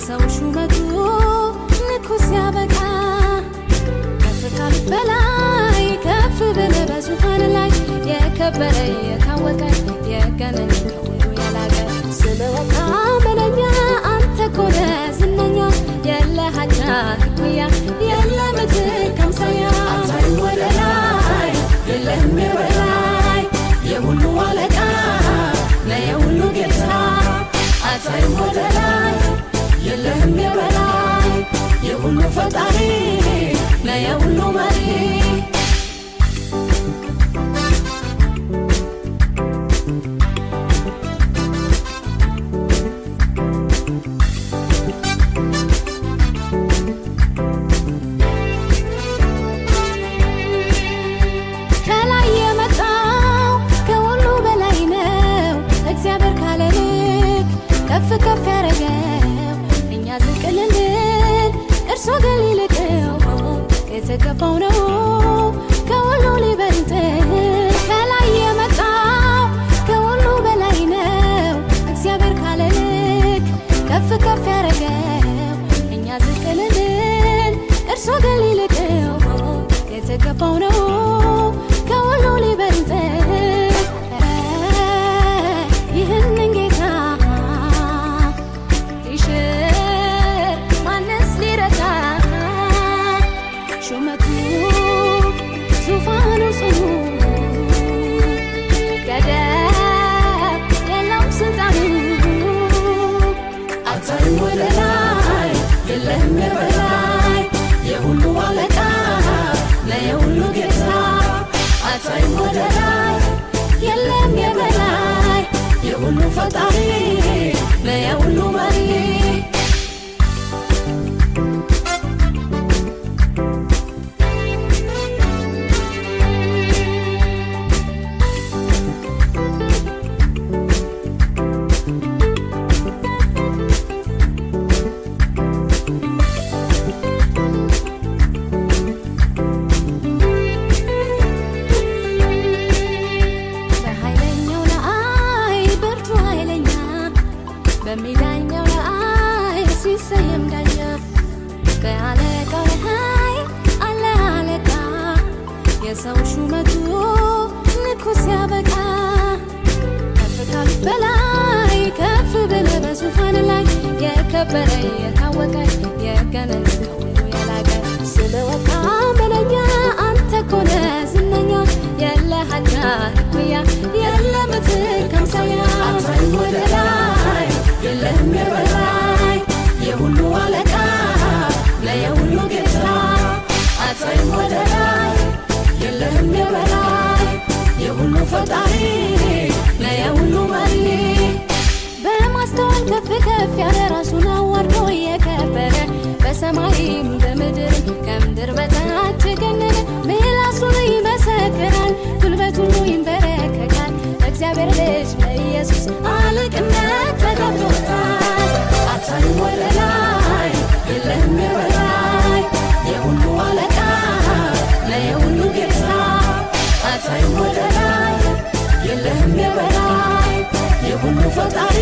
የሰው ሹመቱ ንኩስ ያበቃ ከፍቃል በላይ ከፍ ብለ በዙፋን ላይ የከበረ የታወቀ የገነነ ከሁሉ የላቀ ስለወጣ መለኛ አንተ ኮነ ዝነኛ የለህ አቻ እኩያ የለህ ምትክ አምሳያ አታይ ወደ ላይ የለህም የበላይ የሁሉ አለቃ ለየሁሉ ጌታ አታይ ወደ ላይ የለህም የበላይ የሁሉ ፈጣሪ ለየሁሉ መሪ ከላይ የመጣው ከሁሉ በላይ ነው እግዚአብሔር ካለ ልክ ከፍ ከፍ ያረገው እኛ ዝቅ ልንል እርሱ ግን ሊልቀው የተገባው ነው ከሁሉ ሊበልጥ ከላይ የመጣው ከሁሉ በላይ ነው እግዚአብሔር ካለ ልክ ከፍ ከፍ ያረገው እኛ ዝቅ ልንል እርሱ ግን ሊልቀው የተገባው ነው ከሁሉ ሊበልጥ ይህንን ጌታ ይሽር ማንስ ሊረታ ሹመቱ ዙፋኑ ጽኑ ገደብ የለውም ስልጣኑ አታይ ወደ ላይ የለህም የበላይ የሁሉ አለቃ ለየሁሉ ጌታ አታይ ወደ ላይ የለህም የበላይ የሁሉ ፈጣሪ ለየሁሉ መሪ በሚዳኛው ላይ ሲሰየም ዳኛ ከአለቃው ላይ አለ አለቃ የሰው ሹመቱ ንኩስ ያበቃ ከፍቃል በላይ ከፍ ብለ በዙፋን ላይ የከበረ የታወቀ የገነነ ከሁሉ የላቀ ስለወጣ መለኛ አንተ ኮነ ዝነኛ የለህ አቻ እኩያ የለህ ምትክ አምሳያ አታይ ወደ ላይ የለህም የበላይ የሁሉ አለቃ ለየሁሉ ጌታ አታይ ወደ ላይ የለህም የበላይ የሁሉ ፈጣሪ ለየሁሉ መሪ በማስተዋል ከፍ ከፍ ያለ ራሱን አዋርዶ የከበረ በሰማይም በምድር ከምድር በታች የገነነ ምላሱ ይመሰክራል ጉልበት ሁሉ ይንበረከካል እግዚአብሔር ልጅ ለኢየሱስ አለቅነት ተገብቶታል አታይ ወደ ላይ የለህም የበላይ የሁሉ አለቃ ለየሁሉ ጌታ አታይ ወደ ላይ የለህም የበላይ የሁሉ ፈጣሪ